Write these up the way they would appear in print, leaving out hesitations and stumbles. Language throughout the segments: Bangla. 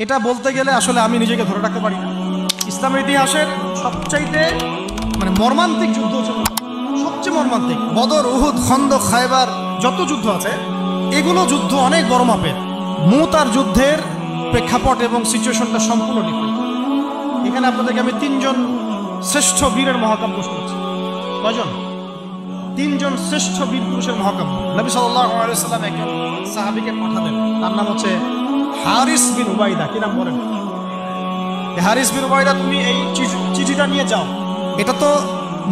এটা বলতে গেলে আসলে আমি নিজেকে ধরে রাখতে পারি না। ইসলামের ইতিহাসের সবচাইতে মর্মান্তিক যুদ্ধ হচ্ছে সবচেয়ে মর্মান্তিক। বদর, উহুদ, খন্দক, খায়বার যত যুদ্ধ আছে এগুলো যুদ্ধ অনেক বড় মাপের। মুতার যুদ্ধের প্রেক্ষাপট এবং সিচুয়েশনটা সম্পূর্ণ ডিফারেন্ট। এখানে আপনাদেরকে আমি 3 জন শ্রেষ্ঠ বীরের মহাকাব্য শোনাচ্ছি। কয়জন? 3 জন শ্রেষ্ঠ বীর পুরুষের মহাকাব্য। নবী সাল্লাল্লাহু আলাইহি ওয়াসাল্লাম একজন সাহাবীকে পাঠালেন, তার নাম হচ্ছে হারিস বিন উবাইদা। কি নাম বলেন? হারিস বিন উবাইদা, তুমি এই চিঠিটা নিয়ে যাও। এটা তো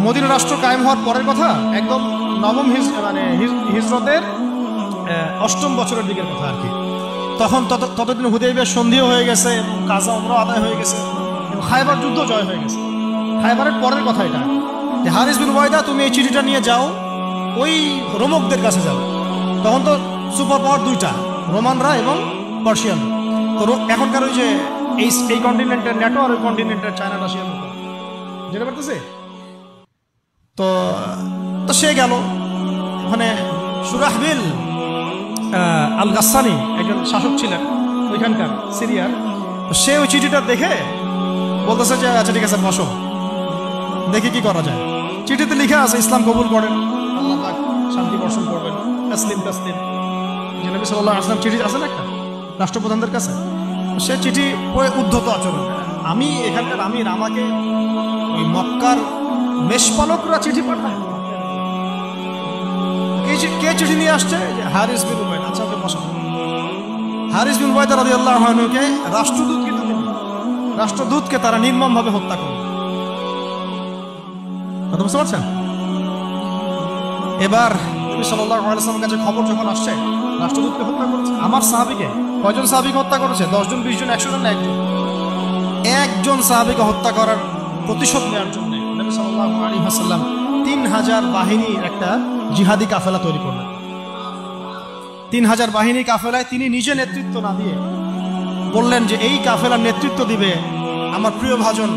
মদিনা রাষ্ট্র কায়েম হওয়ার পরের কথা, একদম নবম হিজরতের 8ম বছরের দিকের কথা আর কি। তখন ততদিন হুদাইবিয়ার সন্ধিও হয়ে গেছে এবং কাজা উমরা আদায় হয়ে গেছে এবং খায়বার যুদ্ধ জয় হয়ে গেছে। খায়বারের পরের কথা এটা। যে হারিস বিন উবাইদা, তুমি এই চিঠিটা নিয়ে যাও, ওই রোমকদের কাছে যাও। তখন তো সুপার পাওয়ার 2টা, রোমানরা এবং পার্সিয়ান। তো এখনকার ওই যে এই কন্টিনেন্টের ন্যাটো আর ওই কন্টিনেন্টের চায়না, রাশিয়ার মতো, যেতে পারতেছে। তো সে গেল ওখানে। সুরাহবিল আল গাসসানি একজন শাসক ছিলেন ওইখানকার সিরিয়ার। সে ওই চিঠিটা দেখে বলতেছে যে আচ্ছা ঠিক আছে, বসো, দেখি কি করা যায়। চিঠিতে লিখে আছে ইসলাম কবুল করেন, আল্লাহ পাক শান্তি বর্ষণ করবেন, তাসলিম তাসলিম। যে নবী সাল্লাল্লাহু আলাইহি ওয়াসাল্লাম চিঠি আছে না একটা রাষ্ট্রপ্রধানদের কাছে, সে চিঠি পড়ে উদ্ধত আচরণ। আমি এখানকার আমির, আমাকে ওই মক্কার মেষপালকরা চিঠি পাঠায়। কে চিঠি নিয়ে আসছে? হারিস বিন উবাইদা। আচ্ছা, ওকে বসানো। হারিস বিন উবাইদা রাদিয়াল্লাহু আনহুকে রাষ্ট্রদূতকে তারা নির্মমভাবে হত্যা করে। কথা বুঝতে পারছেন? এবার নবী সাল্লাল্লাহু আলাইহি ওয়াসাল্লামের কাছে খবর যখন আসছে রাষ্ট্রদূতকে হত্যা করেছে। আমার সাহাবীকে, কয়জন সাহাবীকে হত্যা করেছে? 10 জন, 20 জন, 100 জন না একজন সাহাবীকে হত্যা করার প্রতিশোধ নেওয়ার জন্য নবী সাল্লাল্লাহু আলাইহি ওয়াসাল্লাম 3000 বাহিনীর একটা জিহাদি কাফেলা তৈরি করলেন। 3000 বাহিনী কাফেলায় তিনি নিজে নেতৃত্ব না দিয়ে বললেন যে এই কাফেলার নেতৃত্ব দিবে আমার প্রিয় ভাজন,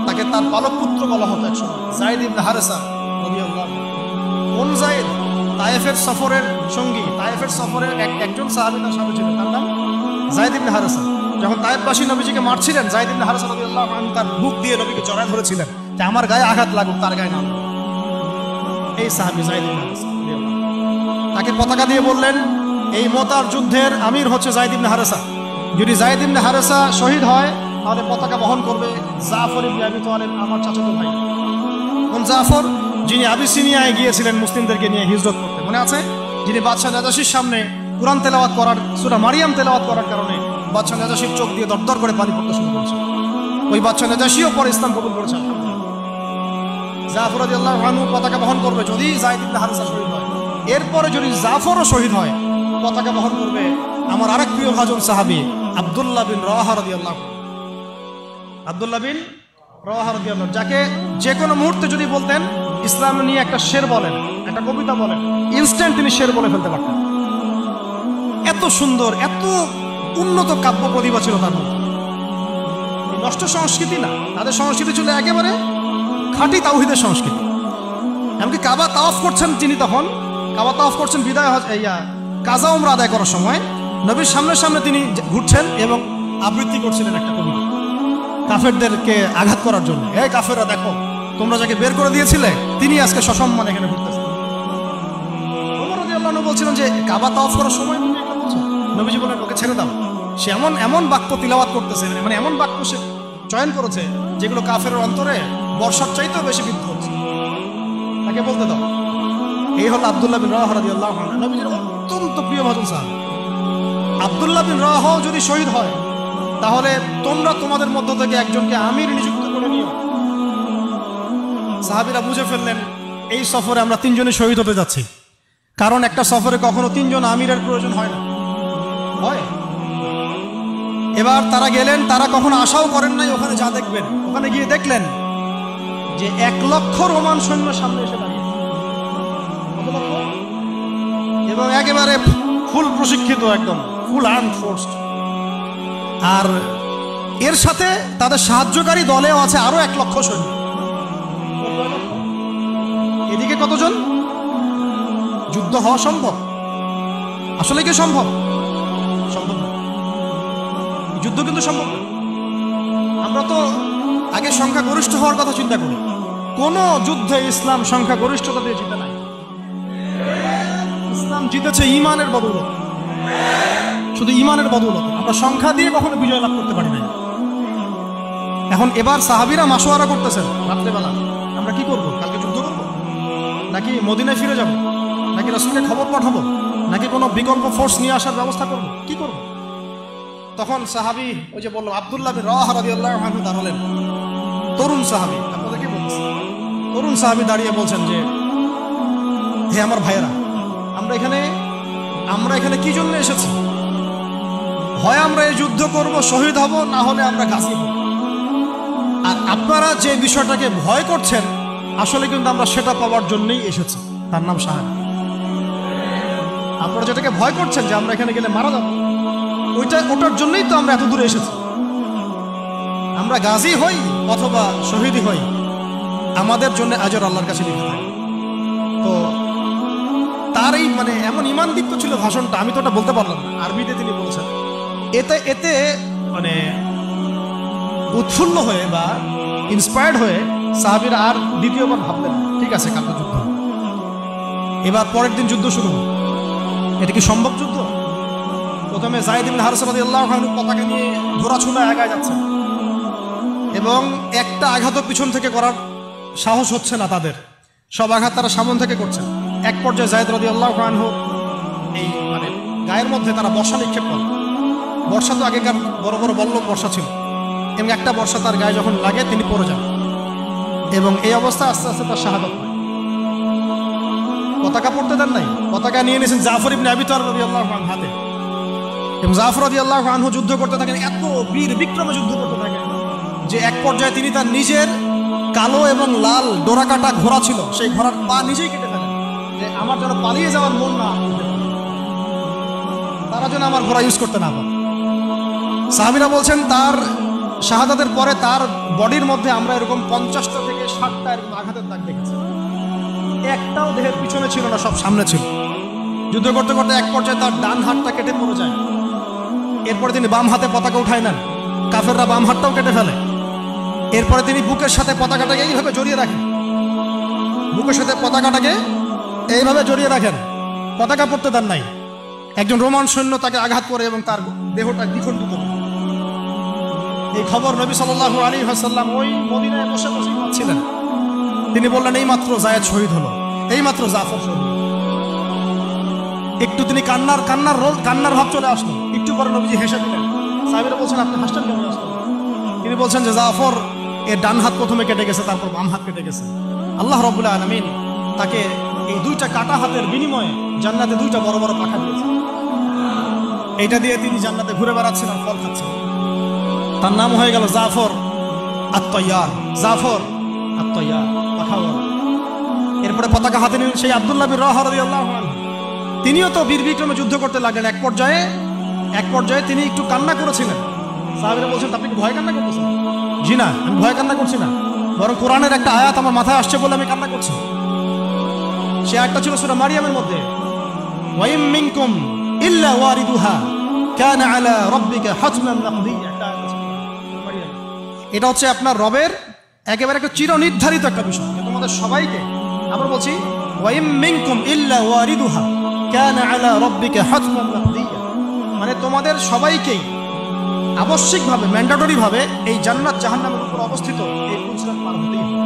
তাকে তার পালক পুত্র বলা হতো একসময়, যায়েদ ইবনে হারেসা রাদিয়াল্লাহু আনহু। কোন যায়েদ? তায়েফের সফরের সঙ্গী, তায়েফের সফরের একজন সাহাবী তার সাথে ছিলেন, তার নাম যায়েদ ইবনে হারেসা। যখন তায়েফবাসী নবীজিকে মারছিলেন, যায়েদ ইবনে হারেসা রাদিয়াল্লাহু আনহু তার বুক দিয়ে নবীকে জড়ায় ধরেছিলেন যে আমার গায়ে আঘাত লাগুক, তার গায়ে না লাগুক। এই সাহাবী যায়েদ ইবনে হারেসা, তাকে পতাকা দিয়ে বললেন এই মোতার যুদ্ধের আমির হচ্ছে যায়েদ ইবনে হারেসা। যদি যায়েদ ইবনে হারেসা শহীদ হয় তাহলে পতাকা বহন করবে জাফর ইবনে আবি তালিব, আমার চাচাতো ভাই। কোন জাফর? যিনি আবিসিনিয়ায় গিয়েছিলেন মুসলিমদেরকে নিয়ে হিজরত করতে, মনে আছে? যিনি বাদশাহ নাজাশির সামনে কুরআন তেলাওয়াত করার, সূরা মারিয়াম তেলাওয়াত করার কারণে বাদশাহ নাজাশির চোখ দিয়ে দরদর করে পানি পড়তে শুরু করেছে। ওই বাদশাহ নাজাশিও পরে ইসলাম কবুল করেছে। জাফর রাদিয়াল্লাহু আনহু পতাকা বহন করবে যদি যায়েদ ইবনে হারেসা শহীদ হয়। এরপরে যদি জাফরও শহীদ হয়, পতাকা বহন করবে আমার আরেক প্রিয় ভাজন সাহাবী আব্দুল্লাহ বিন রাওয়াহা রাদিয়াল্লাহু আনহু। আব্দুল্লাহ বিন রাওয়াহা রাদিয়াল্লাহু, যাকে যে কোনো মুহূর্তে যদি বলতেন ইসলাম নিয়ে একটা শের বলেন, একটা কবিতা বলেন, ইনস্ট্যান্ট তিনি শের বলে ফেলতে পারতেন। এত সুন্দর, এত উন্নত কাব্য প্রতিভা ছিল তার মধ্যে। নষ্ট সংস্কৃতি না, তাদের সংস্কৃতি ছিল একেবারে খাঁটি তাওহীদের সংস্কৃতি। এমনকি কাবা তাওয়াফ করছেন তিনি, তখন কাবা তাওয়াফ করছেন বিদায় কাজা উমরা আদায় করার সময় নবীর সামনে তিনি ঘুরছেন এবং আবৃত্তি করছিলেন একটা কবিতা কাফেরদেরকে আঘাত করার জন্য। এই কাফেররা, দেখো তোমরা যাকে বের করে দিয়েছিলে তিনি আজকে সসম্মানে এখানে ঘুরতেছেন। ওমর রাদিয়াল্লাহু আনহু বলছিলেন যে কাবা তাওয়াফ করার সময় তুমি এটা বলছো? নবীজি বলেন ওকে ছেড়ে দাও, সে এমন বাক্য তিলাওয়াত করতেছে, মানে এমন বাক্য সে চয়ন করেছে যেগুলো কাফেরের অন্তরে বর্ষার চাইতেও বেশি বিদ্ধ হচ্ছে, তাকে বলতে দাও। এই হল আব্দুল্লাহ বিন রাওয়াহা রাদিয়াল্লাহু আনহু, নবীজির অত্যন্ত প্রিয় ভাজন সাহাবী। আব্দুল্লাহ বিন রাওয়াহা যদি শহীদ হয় তাহলে তোমরা তোমাদের মধ্য থেকে একজনকে আমির নিযুক্ত করে নিও। সাহাবীরা বুঝে ফেললেন এই সফরে আমরা 3 জনই শহীদ হতে যাচ্ছি, কারণ একটা সফরে কখনো 3 জন আমিরের প্রয়োজন হয় না, হয়। এবার তারা গেলেন, তারা কখনো আশাও করেন নাই ওখানে যা দেখবেন। ওখানে গিয়ে দেখলেন যে 1 লক্ষ রোমান সৈন্য সামনে এসে দাঁড়িয়ে এবং একেবারে ফুল প্রশিক্ষিত, একদম ফুল আর্মড ফোর্স। আর এর সাথে তাদের সাহায্যকারী দলেও আছে আরো 1 লক্ষ সৈন্য। এদিকে কতজন? যুদ্ধ হওয়া সম্ভব? আসলে কি সম্ভব? সম্ভব না। যুদ্ধ কিন্তু সম্ভব না। আমরা তো আগে সংখ্যাগরিষ্ঠ হওয়ার কথা চিন্তা করি। কোন যুদ্ধে ইসলাম সংখ্যাগরিষ্ঠতা দিয়ে জিতে নাই। ইসলাম জিতেছে ঈমানের বদৌলতে, শুধু ঈমানের বদৌলতে। আমরা সংখ্যা দিয়ে কখনো বিজয় লাভ করতে পারি নাই। এখন এবার সাহাবীরা মাশওয়ারা করতেছেন রাত্রেবেলা, আমরা কি করব? কালকে যুদ্ধ করব, নাকি মদিনায় ফিরে যাব, নাকি রাসূলকে খবর পাঠাবো, নাকি কোনো বিকল্প ফোর্স নিয়ে আসার ব্যবস্থা করব, কি করব? তখন সাহাবী, ওই যে বললাম আব্দুল্লাহ বিন রাওয়াহা রাদিয়াল্লাহু আনহু দাঁড়ালেন। তরুণ সাহাবী, আপনাদের কি বলছেন? তরুণ সাহাবী দাঁড়িয়ে বলছেন যে, হে আমার ভাইয়েরা, আমরা এখানে কি জন্য এসেছি? হয় আমরা এই যুদ্ধ করব, শহীদ হব, না হলে আমরা গাজী হব। আর আপনারা যে বিষয়টাকে ভয় করছেন, আসলে কিন্তু আমরা সেটা পাওয়ার জন্যই এসেছি, তার নাম শাহাদাত। আপনারা যেটাকে ভয় করছেন যে আমরা এখানে গেলে মারা যাব, ওটার জন্যই তো আমরা এত দূরে এসেছি। আমরা গাজী হই অথবা শহীদই হই, আমাদের জন্য আজর আল্লাহর কাছে লিখে থাকে। তো তার এই এমন ঈমানদীপ্ত ছিল ভাষণটা, আমি তো ওটা বলতে পারলাম না, আরবিতে তিনি বলছেন। এতে উৎফুল্ল হয়ে বা ইন্সপায়ার্ড হয়ে সাহাবীরা আর দ্বিতীয়বার ভাবলেন ঠিক আছে কালকে যুদ্ধ। এবার পরের দিন যুদ্ধ শুরু হল। এটা কি সম্ভব যুদ্ধ? প্রথমে যায়েদ ইবনে হারেসা রাদিয়াল্লাহু আনহু পতাকা নিয়ে ঘোড়াছুলা এগিয়ে যাচ্ছেন, এবং একটা আঘাতও পিছন থেকে করার সাহস হচ্ছে না তাদের, সব আঘাত তারা সামন থেকে করছেন। এক পর্যায়ে যায়েদ রাদিয়াল্লাহু আনহু এই গায়ের মধ্যে তারা বর্ষা নিক্ষেপ করে। বর্ষা তো আগেকার বড় বড় বল্লম বর্ষা ছিল, এবং একটা বর্ষা তার গায়ে যখন লাগে তিনি পড়ে যান, এবং এই অবস্থা আস্তে আস্তে তার শাহাদাত হয়। পতাকা পড়তে দেন নাই, পতাকা নিয়ে নিয়েছেন জাফর ইবনে আবি তালিব রাদিয়াল্লাহু আনহু হাতে, এবং জাফর রাদিয়াল্লাহু আনহু যুদ্ধ করতে থাকেন, এত বীর বিক্রমে যুদ্ধ করতে থাকেন যে এক পর্যায়ে তিনি তার নিজের কালো এবং লাল ডোরাকাটা ঘোড়া ছিল, সেই ঘোড়ার পা নিজেই কেটে ফেলেন, যে আমার যেন পালিয়ে যাওয়ার মন না, তারা যেন আমার ঘোড়া ইউজ করতে না পারে। সাহাবীরা বলছেন তার শাহাদাতের পরে তার বডির মধ্যে আমরা এরকম 50টা থেকে 60টা এরকম আঘাতের দাগ দেখেছি। একটাও দেহের পিছনে ছিল না, সব সামনে ছিল। যুদ্ধ করতে করতে এক পর্যায়ে তার ডান হাতটা কেটে পড়ে যায়। এরপরে তিনি বাম হাতে পতাকা উঠায় নেন, কাফেররা বাম হাতটাও কেটে ফেলে। এরপরে তিনি বুকের সাথে পতাকাটাকে এইভাবে জড়িয়ে রাখেন, বুকের সাথে পতাকাটাকে এইভাবে জড়িয়ে রাখেন, পতাকা পড়তে দেন নাই। একজন রোমান সৈন্য তাকে আঘাত করে এবং তার দেহটা দ্বিখণ্ডিত করে। এই খবর নবী সাল্লাল্লাহু আলাইহি ওয়াসাল্লাম ওই মদিনায় বসে বসে পাচ্ছিলেন। তিনি বললেন এই মাত্র যায়েদ শহীদ হলো, এই মাত্র জাফর শহীদ। একটু তিনি কান্নার ভাব চলে আসলো। একটু পরে নবীজি হেসে দিলেন। সাহাবীরা বলছেন আপনি হাসছেন কেন? তিনি বলছেন যে জাফর এর ডান হাত প্রথমে কেটে গেছে, তারপর বাম হাত কেটে গেছে। আল্লাহ রাব্বুল আলামিন তাকে এই দুইটা কাটা হাতের বিনিময়ে জান্নাতে দুইটা বড় বড় পাখা দিয়েছে। এইটা দিয়ে তিনি জান্নাতে ঘুরে বেড়াচ্ছেন আর ফল খাচ্ছেন। তার নাম হয়ে গেল জাফর আত-তাইয়ার, জাফর আত-তাইয়ার, পাখাওয়ালা। এরপরে পতাকা হাতে নিলেন সেই আব্দুল্লাহ বিন রাওয়াহা রাদিয়াল্লাহু আনহু। তিনিও তো বীর বিক্রমে যুদ্ধ করতে লাগলেন। এক পর্যায়ে তিনি একটু কান্না করেছিলেন। সাহাবীরা বলছেন আপনি কি ভয় কান্না করতেছেন? জি না, আমি ভয় কান্না করছি না, বরং কোরআনের একটা আয়াত আমার মাথায় আসছে বলে আমি কান্না করছি। সে আয়াতটা ছিল সূরা মারিয়ামের মধ্যে, ওয়া ইম মিনকুম ইল্লা ওয়ারিদুহা কানা আলা রাব্বিকা হাতমান মাকদিয়্যা। এটা হচ্ছে আপনার রবের একেবারে একটা চিরনির্ধারিত একটা বিষয়, তোমাদের সবাইকে। আমরা বলছি ওয়া ইম মিনকুম ইল্লা ওয়ারিদুহা কানা আলা রাব্বিকা হাতমান মাকদিয়্যা, মানে তোমাদের সবাইকেই আবশ্যিকভাবে, ম্যান্ডেটরি ভাবে এই জান্নাত জাহান্নামের উপর অবস্থিত এই পুলসিরাত পার হতেই হবে।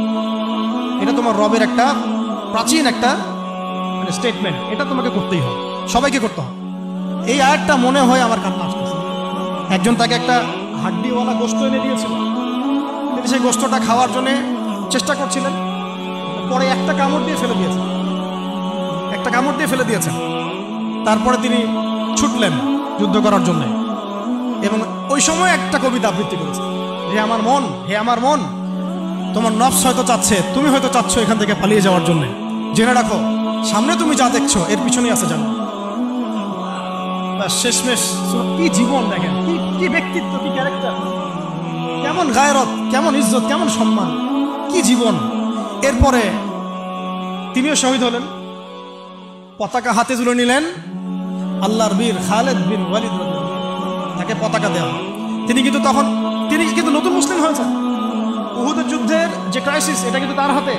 এটা তোমার রবের একটা প্রাচীন একটা স্টেটমেন্ট, এটা তোমাকে করতেই হবে, সবাইকে করতে হবে। এই আয়াতটা মনে হয় আমার কান্না আসতেছে। একজন তাকে একটা হাড্ডিওয়ালা গোশত এনে দিয়েছিল, তিনি সেই গোশতটা খাওয়ার জন্য চেষ্টা করছিলেন, পরে একটা কামড় দিয়ে ফেলে দিয়েছেন। তারপরে তিনি ছুটলেন যুদ্ধ করার জন্য, এবং ওই সময় একটা কবিতা আবৃত্তি করেছে, হে আমার মন, তোমার নফস হয়তো চাচ্ছে, তুমি হয়তো চাচ্ছ এখান থেকে পালিয়ে যাওয়ার জন্য, জেনে রাখো সামনে তুমি যা দেখছো এর পিছনেই আছে জান্নাত। শেষমেশ কি জীবন দেখেন, কি ব্যক্তিত্ব, কি ক্যারেক্টার, কেমন গায়রত, কেমন ইজ্জত, কেমন সম্মান, কি জীবন। এরপরে তিনিও শহীদ হলেন, পতাকা হাতে তুলে নিলেন আল্লাহর বীর খালেদ বিন ওয়ালিদ, তাকে পতাকা দেওয়া। তিনি কিন্তু নতুন মুসলিম হয়েছেন। উহুদের যুদ্ধের যে ক্রাইসিস, এটা কিন্তু তার হাতে।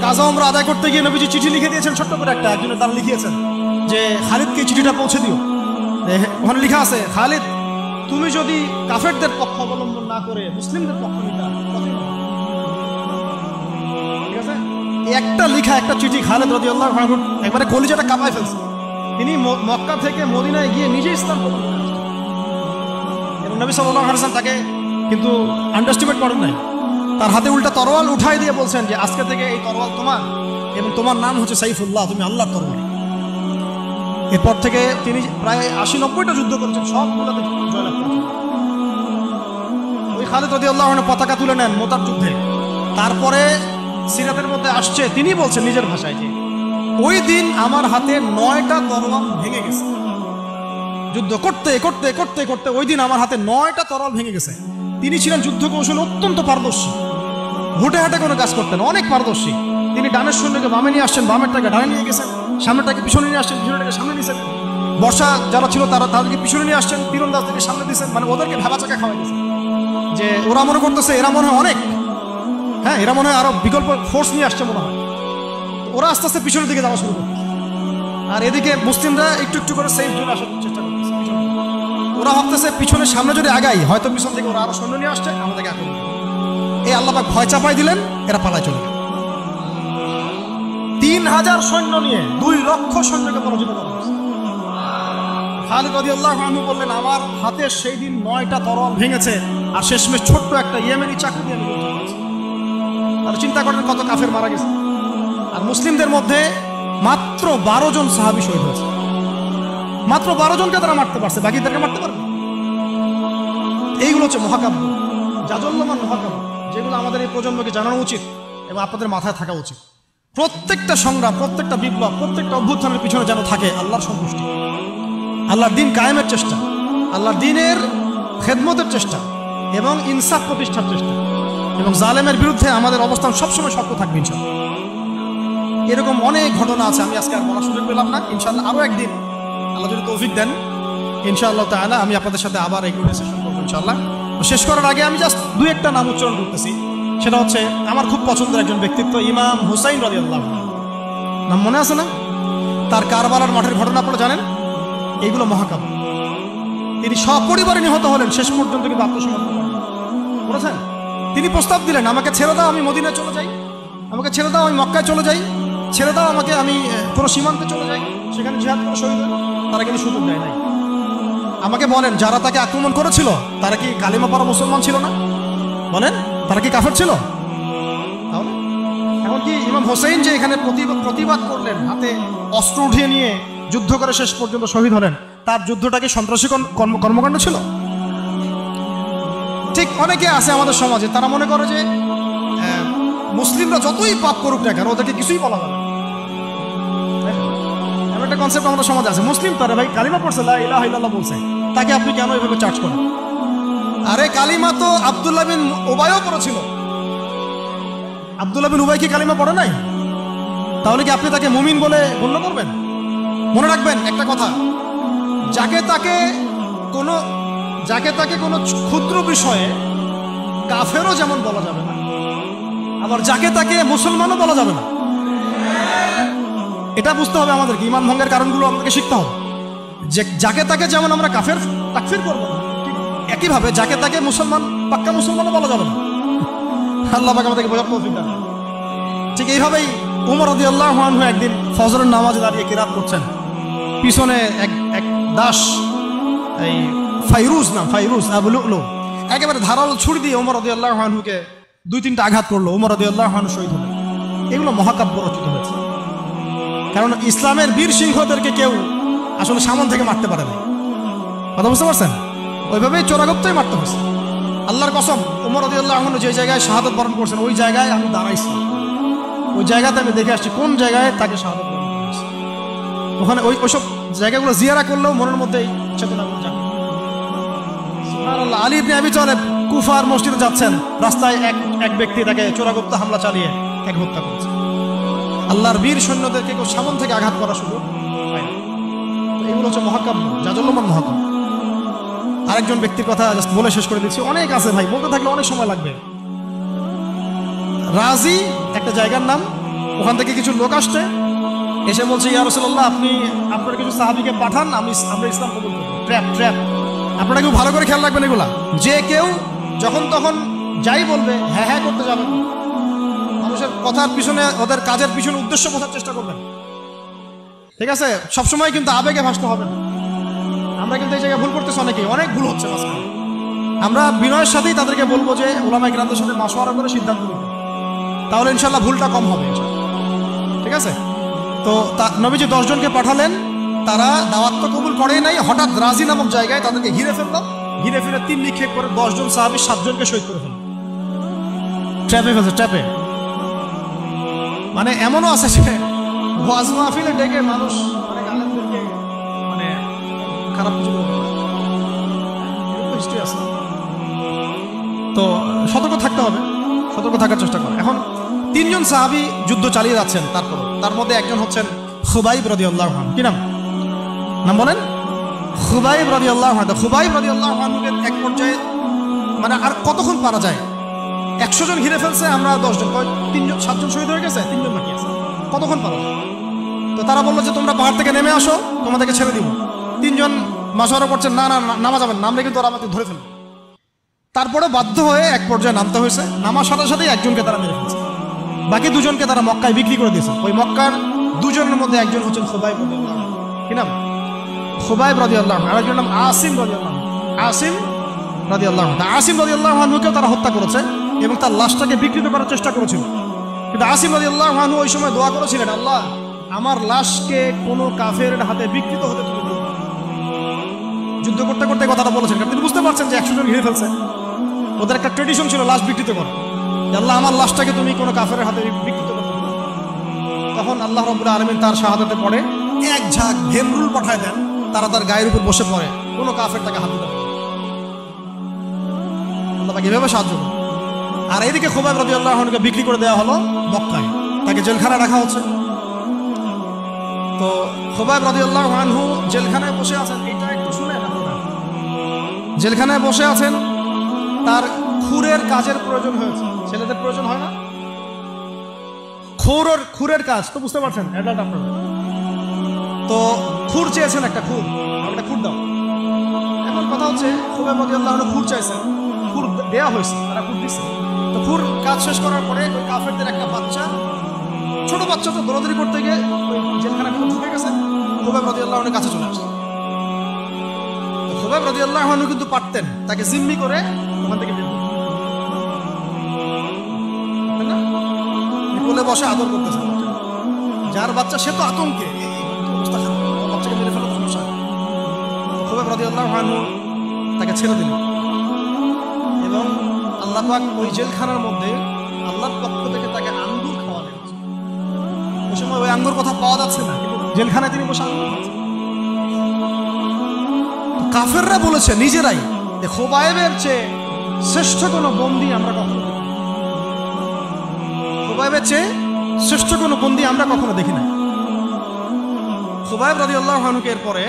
কাজা উমরা আদায় করতে গিয়ে নবীজি চিঠি লিখে দিয়েছেন, ছোট্ট করে একজনের তারা লিখিয়েছেন যে খালিদকে চিঠিটা পৌঁছে দিও। ওখানে লেখা আছে, খালিদ তুমি যদি কাফেরদের পক্ষ অবলম্বন না করে মুসলিমদের পক্ষ নিতে, ঠিক আছে? একটা লেখা, একটা চিঠি খালিদ রাদিয়াল্লাহু আনহু একবারে কলিজাটা কাঁপায় ফেলছে। তিনি মক্কা থেকে মদিনায় গিয়ে নিজে ইসলাম গ্রহণ করেন এবং নবী সাল্লাল্লাহু আলাইহি ওয়াসাল্লাম তাকে কিন্তু আন্ডারস্টিমেট করেন নাই। তার হাতে উল্টা তরোয়াল উঠাই দিয়ে বলছেন যে আজকে থেকে এই তরোয়াল তোমার এবং তোমার নাম হচ্ছে সাইফুল্লাহ, তুমি আল্লাহর তরোয়াল। এরপর থেকে তিনি প্রায় 80-90টা যুদ্ধ করেছেন, সবগুলোতে জয়লাভ করেছেন। ওই খালিদ রাদিয়াল্লাহু আনহু পতাকা তুলে নেন মুতার যুদ্ধে। তারপরে সিরাতের মধ্যে আসছে, তিনি বলছেন নিজের ভাষায় যে ওই দিন আমার হাতে 9টা তরোয়াল ভেঙে গেছে। যুদ্ধ করতে করতে করতে করতে ওই দিন আমার হাতে 9টা তরোয়াল ভেঙে গেছে। তিনি ছিলেন যুদ্ধ কৌশল অত্যন্ত পারদর্শী, হুটে হাটে কোনো কাজ করতেন, অনেক পারদর্শী। তিনি ডানের সৈন্যকে বামে নিয়ে আসছেন, বামেরটাকে ডানে নিয়ে গেছেন, সামনেটাকে পিছনে নিয়ে আসছেন, পিছনেটাকে সামনে নিয়েছেন। বর্ষা যারা ছিল তাদেরকে পিছনে নিয়ে আসছেন, তীরন্দাজদেরকে সামনে দিয়েছেন। মানে ওদেরকে ভেবা চাকা খাওয়াই দিয়েছেন যে ওরা মনে করতেছে এরা মনে হয় অনেক, হ্যাঁ এরা মনে হয় আরো বিকল্প ফোর্স নিয়ে আসছে মনে হয়। ওরা আস্তে আস্তে পিছনের দিকে যাওয়া শুরু করছে, আর এদিকে মুসলিমরা একটু একটু করে সেফ জোনে আসার চেষ্টা করতেছে। ওরা ভাবতেছে পিছনের সামনে যদি আগাই হয়তো পিছন থেকে ওরা আরো সৈন্য নিয়ে আসছে, আমাদেরকে আক্রমণ করবে। এই আল্লাহ পাক ভয় চাপাই দিলেন, এরা পালায় চলে গেল। 3000 সৈন্য নিয়ে 2 লক্ষ সৈন্যকে পরাজিত করা হয়েছে। খালিদ রাদিয়াল্লাহু আনহু বললেন আমার হাতে সেই দিন 9টা তরোয়াল ভেঙেছে, আর শেষমেশ ছোট্ট একটা ইয়েমেনি চাকু দিয়ে আমি যুদ্ধ করেছি। তাহলে চিন্তা করেন কত কাফের মারা গেছে। আর মুসলিমদের মধ্যে মাত্র 12 জন সাহাবী শহীদ হয়েছে। মাত্র 12 জনকে তারা মারতে পারছে, বাকিদেরকে মারতে পারবে? এইগুলো হচ্ছে মহাকাব্য, জাজল্যমান মহাকাব্য, যেগুলো আমাদের এই প্রজন্মকে জানানো উচিত এবং আপনাদের মাথায় থাকা উচিত। প্রত্যেকটা সংগ্রাম, প্রত্যেকটা বিপ্লব, প্রত্যেকটা অভ্যুত্থানের পিছনে যেন থাকে আল্লাহর সন্তুষ্টি, আল্লাহর দিন কায়েমের চেষ্টা, আল্লাহর দিনের খেদমতের চেষ্টা এবং ইনসাফ প্রতিষ্ঠার চেষ্টা, এবং জালেমের বিরুদ্ধে আমাদের অবস্থান সবসময় শক্ত থাকবে ইনশাআল্লাহ। এরকম অনেক ঘটনা আছে, আমি আজকে আর বলার সুযোগ পেলাম না। ইনশাআল্লাহ আরও একদিন আল্লাহ যদি তৌফিক দেন ইনশাআল্লাহ তাআলা আমি আপনাদের সাথে আবার এগুলো সেশন করবো ইনশাআল্লাহ। শেষ করার আগে আমি জাস্ট 2-1টা নাম উচ্চারণ করতেছি। সেটা হচ্ছে আমার খুব পছন্দের একজন ব্যক্তিত্ব, ইমাম হুসাইন রাদিয়াল্লাহু আনহু। নাম মনে আছে না? তার কারবালার মাঠের ঘটনা আপনারা জানেন। এইগুলো মহাকাব্য। তিনি সপরিবারে নিহত হলেন, শেষ পর্যন্ত কিন্তু আত্মসমর্পণ করেছেন। তিনি প্রস্তাব দিলেন আমাকে ছেড়ে দাও, আমি মদিনায় চলে যাই, আমাকে ছেড়ে দাও, আমি মক্কায় চলে যাই, ছেড়ে দাও আমাকে, আমি কোনো সীমান্তে চলে যাই, সেখানে জিহাদ করে শহীদ হই। তারা কিন্তু সুযোগ দেয় নাই। আমাকে বলেন যারা তাকে আক্রমণ করেছিল তারা কি কালিমা পড়া মুসলমান ছিল না? বলেন তারা কি কাফের ছিল? তাহলে এখন কি ইমাম হোসেন যে এখানে প্রতিবাদ করলেন, হাতে অস্ত্র উঠিয়ে নিয়ে যুদ্ধ করে শেষ পর্যন্ত শহীদ হলেন, তার যুদ্ধটা কি সন্ত্রাসী কর্মকাণ্ড ছিল? ঠিক অনেকে আছে আমাদের সমাজে, তারা মনে করে যে মুসলিমরা যতই পাপ করুক না কেন ওদেরকে কিছুই বলা যাবে না। এমন একটা কনসেপ্ট আমাদের সমাজে আছে, মুসলিম তারা ভাই কালিমা পড়ছে, লা ইলাহা ইল্লাল্লাহ বলছে, তাকে আপনি কেন এভাবে চার্জ করেন? আরে কালিমা তো আব্দুল্লাহ বিন উবাইও পড়েছিল। আব্দুল্লাহ বিন উবাই কি কালিমা পড়ে নাই? তাহলে কি আপনি তাকে মুমিন বলে গণ্য করবেন? মনে রাখবেন একটা কথা, যাকে তাকে কোনো ক্ষুদ্র বিষয়ে কাফেরও যেমন বলা যাবে না, আবার যাকে তাকে মুসলমানও বলা যাবে না। এটা বুঝতে হবে আমাদেরকে, ইমান ভঙ্গের কারণগুলো আমাদেরকে শিখতে হবে। যে যাকে তাকে যেমন আমরা কাফের তাকফির করবো না, একইভাবে যাকে তাকে মুসলমান পাক্কা মুসলমানও বলা যাবে না। আল্লাহ পাক আমাদেরকে বোঝার তৌফিক দান। ঠিক এইভাবেই উমর রাদিয়াল্লাহু আনহু একদিন ফজরের নামাজে দাঁড়িয়ে কিরাত করছেন, পিছনে এক দাস, এই ফাইরুজ আবু লুলু একেবারে ধারালো ছুরি দিয়ে উমর রাদিয়াল্লাহু আনহুকে 2-3টা আঘাত করলো। উমর রাদিয়াল্লাহু আনহু শহীদ হলেন। এগুলো মহাকাব্য রচিত হয়েছে, কারণ ইসলামের বীর সিংহদেরকে কেউ আসলে সামন থেকে মারতে পারে না। কথা বুঝতে পারছেন? ওইভাবেই চোরাগপ্তই মারতে হয়েছে। আল্লাহর কসম, উমর রাদিয়াল্লাহু আনহু যে জায়গায় শাহাদাত বরণ করছেন ওই জায়গায় আমি দাঁড়াইছি, ওই জায়গাতে আমি দেখে আসছি কোন জায়গায় তাকে শাহাদাত বরণ করেছে। ওখানে ওইসব জায়গাগুলো জিয়ারা করলেও মনের মধ্যে এই চেতনাগুলো জাগে। সুবহানাল্লাহ। আলী ইবনে আবি তালেব কুফার মসজিদে যাচ্ছেন, রাস্তায় এক ব্যক্তি তাকে চোরাগপ্ত হামলা চালিয়ে তাকে হত্যা করেছে। আল্লাহর বীর সৈন্যদেরকে কেউ সামন থেকে আঘাত করা শুরু হয় না। এগুলো হচ্ছে মহাকাব্য, জাজল্যমান মহাকাব্য। আরেকজন ব্যক্তির কথা জাস্ট বলে শেষ করে দিচ্ছি, অনেক আছে ভাই, বলতে থাকলে অনেক সময় লাগবে। রাজি একটা জায়গার নাম, ওখান থেকে কিছু লোক আসছে, এসে বলছে ইয়া রাসূলুল্লাহ আপনি আপনার কিছু সাহাবীকে পাঠান, আমরা ইসলাম কবুল করব। ট্র্যাপ। আপনারা কেউ ভালো করে খেয়াল রাখবেন এগুলা, যে কেউ যখন তখন যাই বলবে হ্যাঁ হ্যাঁ করতে যাবেন, মানুষের কথার পিছনে ওদের কাজের পিছনে উদ্দেশ্য বোঝার চেষ্টা করবেন, ঠিক আছে? সবসময় কিন্তু আবেগে ভাসতে হবে না। আমরা কিন্তু এই জায়গায় ভুল করতেছি, অনেক ভুল হচ্ছে মাঝখানে। আমরা বিনয়ের সাথেই তাদেরকে বলবো যে উলামায়ে কিরামদের সাথে মাশওয়ারা করে সিদ্ধান্ত নিতে, তাহলে ইনশাআল্লাহ ভুলটা কম হবে, ঠিক আছে? তো নবীজি 10 জনকে পাঠালেন, তারা দাওয়াত তো কবুল করেই নাই, হঠাৎ রাজি নামক জায়গায় তাদেরকে ঘিরে ফেলল, ঘিরে ফিরে 3 নিক্ষেপ করে 10 জন সাহাবী 7 জনকে শহীদ করে ফেলল। ট্র্যাপে মানে এমনও আছে যে ওয়াজ মাহফিলে ডেকে মানুষ মানে আলেমদেরকে মানে খারাপ কিছু বলতে পারে, হিস্ট্রি আছে। তো সতর্ক থাকতে হবে, সতর্ক থাকার চেষ্টা করে। এখন 3 জন সাহাবী যুদ্ধ চালিয়ে যাচ্ছেন, তার মধ্যে একজন হচ্ছেন খুবাইব রাদিয়াল্লাহু আনহু। কি নাম বলেন? খুবাইব রাদিয়াল্লাহু আনহু। খুবাইব রাদিয়াল্লাহু আনহুকে এক পর্যায়ে মানে আর কতক্ষণ পারা যায়, 100 জন ঘিরে ফেলছে, আমরা 10 জন, 3 জন 7 জন শহীদ হয়ে গেছে, 3 জন বাকি আছে, কতক্ষণ পারা যায়? তো তারা বললো যে তোমরা পাহাড় থেকে নেমে আসো, তোমাদেরকে ছেড়ে দিব। 3 জন মাশওয়ারা করছেন, না নামা যাবেন, নামলে কিন্তু ওরা আমাকে ধরে ফেলবে। তারপরে বাধ্য হয়ে এক পর্যায়ে নামতে হয়েছে, নামার সাথে সাথেই একজনকে তারা মেরে ফেলছে, বাকি 2 জনকে তারা মক্কায় বিক্রি করে দিয়েছে। ওই মক্কার 2 জনের মধ্যে একজন হচ্ছেন খুবাইব রাদিয়াল্লাহু আনহু। কি নাম? খুবাইব রাদিয়াল্লাহু আনহু। আরেকজন নাম আসিম রাদিয়াল্লাহু আনহু। আসিম রাদিয়াল্লাহু আনহুকেও তারা হত্যা করেছে এবং তার লাশটাকে বিকৃত করার চেষ্টা করেছিল। কিন্তু আসিম রাদিয়াল্লাহু আনহু ওই সময় দোয়া করেছিলেন, আল্লাহ আমার লাশকে কোনো কাফেরের হাতে বিকৃত হতে তুমি দিও না। যুদ্ধ করতে করতে কথাটা বলেছেন, কারণ তিনি বুঝতে পারছেন যে 100 জন ঘিরে ফেলছে, ওদের একটা ট্রেডিশন ছিল লাশ বিকৃত করা, আল্লাহ আমার লাশটাকে তুমি কোনো কাফেরের হাতে বিকৃত করতে দিও না। তখন আল্লাহ রাব্বুল আলামিন তার শাহাদাতে পড়ে এক ঝাঁক ভেমরুল পাঠায় দেন, তারা তার গায়ের উপর বসে পড়ে, কোনো কাফের তাকে হাত দিতে পারে না। আল্লাহ তাকে এভাবে সাহায্য করে। আর এইদিকে খুবাইব রাদিয়াল্লাহু আনহুকে বিক্রি করে দেওয়া হলো মক্কায়, তাকে জেলখানায় রাখা হচ্ছে। তো খুবাইব রাদিয়াল্লাহু আনহু জেলখানায় বসে আছেন, এটা একটু শুনেন আপনারা। জেলখানায় বসে আছেন, তার খুরের কাজের প্রয়োজন হয়েছে। ছেলেদের প্রয়োজন হয় না? খুরের কাজ তো বুঝতে পারছেন, অ্যাডাল্ট আপনারা। তো খুর চেয়েছেন, একটা খুর দাও। এখন কথা হচ্ছে খুবাইব রাদিয়াল্লাহু আনহু খুর চাইছেন, খুর দেয়া হয়েছে, তারা খুর দিচ্ছে। তো খুর কাজ শেষ করার পরে ওই কাফেরদের একটা বাচ্চা, ছোট বাচ্চা, তো দৌড়াদৌড়ি করতে গিয়ে ওই জেলখানায় ঢুকে গেছে, খুবাইব রাদিয়াল্লাহু আনহুর কাছে চলে আসছে। তো খুবাইব রাদিয়াল্লাহু আনহু কিন্তু পারতেন তাকে জিম্মি করে ওখান থেকে বের করতে, কোলে বসে আদর করতেছে যার বাচ্চা, সে তো আতঙ্কে, অবস্থা খারাপ, বাচ্চাকে মেরে ফেলা সমস্যা। খুবাইব রাদিয়াল্লাহু আনহু তাকে ছেড়ে দিল এবং আল্লাহ পাক ওই জেলখানার মধ্যে আল্লাহর পক্ষ থেকে তাকে আঙ্গুর খাওয়ালেন। ওই সময় ওই আঙ্গুর কথা পাওয়া যাচ্ছে না, কিন্তু জেলখানায় তিনি বসে আঙ্গুর খাচ্ছেন। কাফেররা বলেছে নিজেরাই যে খুবাইবের চেয়ে শ্রেষ্ঠ কোনো বন্দী আমরা কখনো দেখি, খুবাইবের চেয়ে শ্রেষ্ঠ কোনো বন্দী আমরা কখনো দেখি না। খুবাইব রাদিয়াল্লাহু আনহুকে এরপরে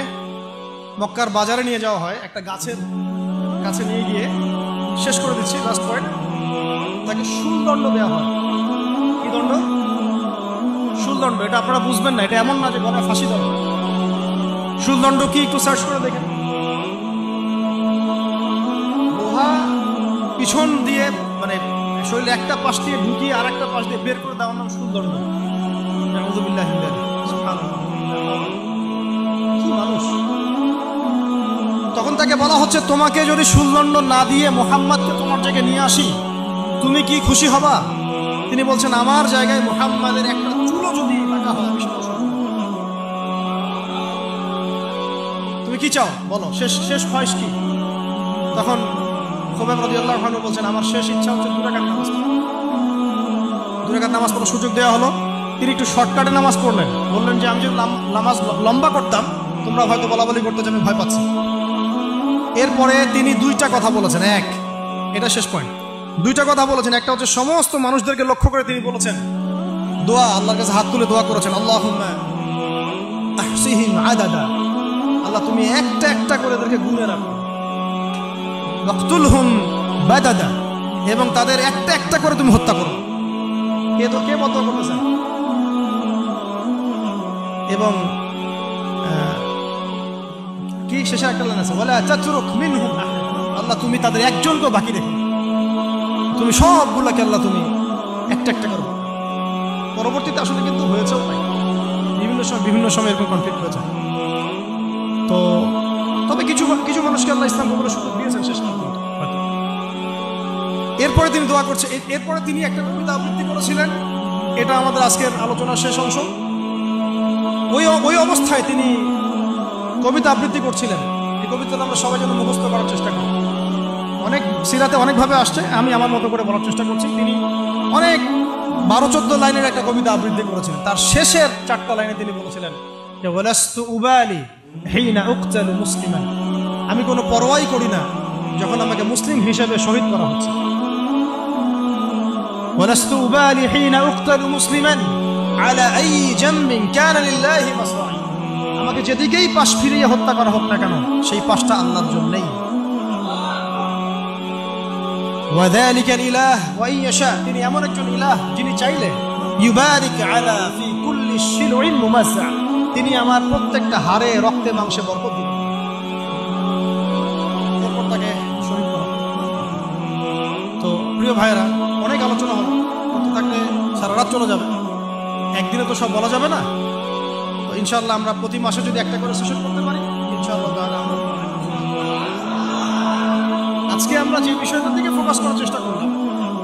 মক্কার বাজারে নিয়ে যাওয়া হয়, একটা গাছের কাছে নিয়ে গিয়ে, শেষ করে দিচ্ছি লাস্ট পয়েন্ট, তাকে শুলদণ্ড দেওয়া হয়। কি দণ্ড? শুলদণ্ড। এটা আপনারা বুঝবেন না, এটা এমন না যে গলায় ফাঁসি দেওয়া। শুলদণ্ড কি একটু সার্চ করে দেখেন। লোহা পিছন দিয়ে মানে শরীরে একটা পাশ দিয়ে ঢুকিয়ে আর একটা পাশ দিয়ে বের করে দেওয়ার নাম শুলদণ্ড। নাউযুবিল্লাহি মিন যালিক। সুবহানাল্লাহ, কি মানুষ! তখন তাকে বলা হচ্ছে, তোমাকে যদি শুলদণ্ড না দিয়ে মুহাম্মাদকে তোমার জায়গায় নিয়ে আসি, তুমি কি খুশি হবা? তিনি বলছেন, আমার জায়গায় মুহাম্মাদের একটা চুলও যদি রাখা হয় আমি সেটা সহ্য করব। তুমি কি চাও বলো, শেষ খয়েশ কি? তখন খুবাইব রাদিয়াল্লাহু আনহু বলছেন, আমার শেষ ইচ্ছা হচ্ছে 2 রাকাত নামাজ পড়া। 2 রাকাত নামাজ পড়ার সুযোগ দেওয়া হলো। তিনি একটু শর্টকাটে নামাজ পড়লেন, বললেন যে আমি যদি নামাজ লম্বা করতাম তোমরা হয়তো বলাবলি করতে যে আমি ভয় পাচ্ছি। এরপরে তিনি 2টা কথা বলেছেন। এটা শেষ পয়েন্ট। 2টা কথা বলেছেন। একটা হচ্ছে সমস্ত মানুষদেরকে লক্ষ্য করে তিনি বলেছেন দোয়া, আল্লাহর কাছে হাত তুলে দোয়া করেছেন, আল্লাহুম্মা আহসিহিম আদাদা, আল্লাহ তুমি একটা একটা করে এদেরকে গুণে রাখো। ওয়াকতুলহুম বাদাদা, এবং তাদের একটা একটা করে তুমি হত্যা করো। কে বদয়া করতেছেন? এবং কি শেষে একটা লাইন আছে, ওয়ালা তাতরুক মিনহুম আহাদ, আল্লাহ তুমি তাদের একজনকেও বাকি রেখো, তুমি সবগুলোকে আল্লাহ তুমি একটা একটা করো। পরবর্তীতে আসলে কিন্তু হয়েছেও তাই, বিভিন্ন সময় এরকম কনফ্লিক্ট হয়েছে। তো তবে কিছু মানুষকে আল্লাহ ইসলাম কবুলের সুযোগ দিয়েছেন শেষ পর্যন্ত। এরপরে তিনি দোয়া করছে, এরপরে তিনি একটা কবিতা আবৃত্তি করেছিলেন, এটা আমাদের আজকের আলোচনার শেষ অংশ। ওই অবস্থায় তিনি কবিতা আবৃত্তি করছিলেন। এই কবিতাটা আমরা সবাই যেন মুখস্থ করার চেষ্টা করি। অনেক সিরাতে অনেকভাবে আসছে, আমি আমার মতো করে বলার চেষ্টা করছি। তিনি অনেক 12-14 লাইনের একটা কবিতা আবৃত্তি করেছিলেন। তার শেষের 4টা লাইনে তিনি বলেছিলেন যে ওয়ালাস্তু উবালি হিনা উকতালু মুসলিমান, আমি কোনো পরোয়াই করি না যখন আমাকে মুসলিম হিসেবে শহীদ করা হচ্ছে। ওয়ালাস্তু উবালি হিনা উকতালু মুসলিমান আলা আই জামবিন কানা লিল্লাহি মাসরাই, আমাকে যেদিকেই পাশ ফিরিয়ে হত্যা করা হোক না কেন সেই পাশটা আল্লাহর জন্যই। ওয়াযালিকাল ইলাহ ওয়া ইয়াশা, তিনি এমন একজন ইলাহ যিনি চাইলে ইউবারিক আলা ফি কুল্লি শিলউইন মুমাজ্জা, তিনি আমার প্রত্যেকটা হাড়ে রক্তে মাংসে বরকত দিবেন। এরপর তাকে শহীদ করা। তো প্রিয় ভাইরা, অনেক আলোচনা হলো, করতে থাকলে সারা রাত চলে যাবে, একদিনে তো সব বলা যাবে না। তো ইনশাআল্লাহ আমরা প্রতি মাসে যদি একটা করে সেশন করতে পারি, ইনশাআল্লাহ তাআলা আমরা আজকে আমরা যে বিষয়টার দিকে ফোকাস করার চেষ্টা করলাম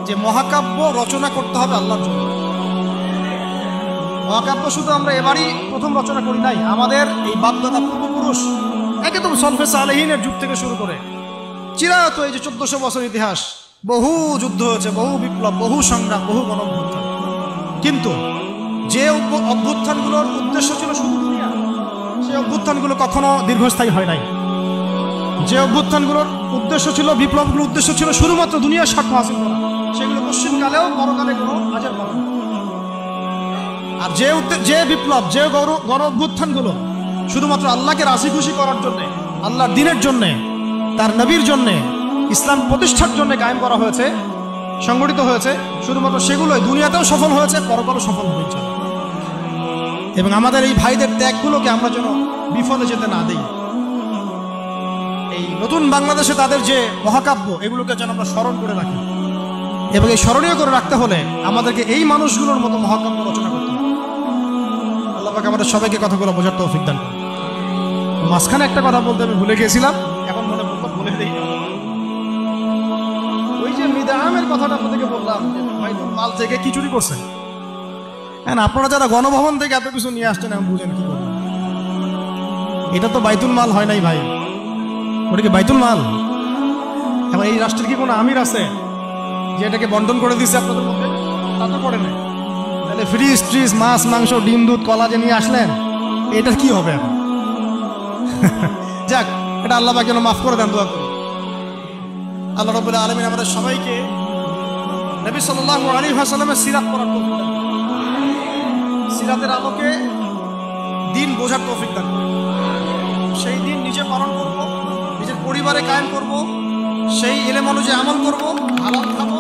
যে মহাকাব্য রচনা করতে হবে আল্লাহর জন্য। মহাকাব্য শুধু আমরা এবারই প্রথম রচনা করি নাই, আমাদের এই বাপদাদা পূর্বপুরুষ একদম সলফে সালেহিনের যুগ থেকে শুরু করে চিরায়ত এই যে 1400 বছর ইতিহাস, বহু যুদ্ধ হয়েছে, বহু বিপ্লব, বহু সংগ্রাম, বহু গণঅভ্যুত্থান। কিন্তু যে অভ্যুত্থানগুলোর উদ্দেশ্য ছিল শুধু দুনিয়া, সেই অভ্যুত্থানগুলো কখনো দীর্ঘস্থায়ী হয় নাই। যে অভ্যুত্থানগুলোর উদ্দেশ্য ছিল, বিপ্লবগুলোর উদ্দেশ্য ছিল শুধুমাত্র দুনিয়ার সাক্ষ্য হাসিল করা, সেগুলো পশ্চিমকালেও পরকালে কোনো কাজের পাবে না। আর যে বিপ্লব, যে গণ অভ্যুত্থানগুলো শুধুমাত্র আল্লাহকে রাজি খুশি করার জন্যে, আল্লাহর দ্বীনের জন্যে, তার নবীর জন্যে, ইসলাম প্রতিষ্ঠার জন্য কায়েম করা হয়েছে, সংগঠিত হয়েছে, শুধুমাত্র সেগুলোই দুনিয়াতেও সফল হয়েছে, পরকালও সফল হয়েছে। এবং আমাদের এই ভাইদের ত্যাগগুলোকে আমরা যেন বিফলে যেতে না দিই। এই নতুন বাংলাদেশে তাদের যে মহাকাব্য, এগুলোকে যেন আমরা স্মরণ করে রাখি। এবং এই স্মরণীয় করে রাখতে হলে আমাদেরকে এই মানুষগুলোর মতো মহাকাব্য রচনা করতে হবে। আল্লাহ পাক আমাদের সবাইকে কথাগুলো বোঝার তৌফিক দান করুন। মাঝখানে একটা কথা বলতে আমি ভুলে গিয়েছিলাম, এখন মনে পড়লো, বলে দিই। ওই যে মিদআমের কথাটা আপনাদেরকে বললাম, বাইতুল মাল থেকে কি চুরি করছে। হ্যাঁ, আপনারা যারা গণভবন থেকে এত কিছু নিয়ে আসছেন, আমি বুঝেন কি করবেন। এটা তো বাইতুল মাল হয় নাই ভাই, ওটা কি বাইতুল মাল? এখন এই রাষ্ট্রের কি কোনো আমির আছে যে এটাকে বন্টন করে দিচ্ছে আপনাদের মধ্যে? তা তো করে নাই। তাহলে ফ্রিজ ট্রিজ, মাছ মাংস, ডিম দুধ, কলা যে নিয়ে আসলেন, এটার কি হবে এখন? যাক, এটা আল্লাহ পাক যেন মাফ করে দেন, দোয়া করি। আল্লাহ রাব্বুল আলামিন আমাদের সবাইকে নবী সাল্লাল্লাহু আলাইহি ওয়াসাল্লামের সিরাত পড়ার তৌফিক দান করুন, সিরাতের আলোকে দিন বোঝার তৌফিক দান করুন। সেই দিন নিজে পালন করব, নিজের পরিবারে কায়েম করব, সেই ইলম অনুযায়ী আমল করব, হালাল খাবো,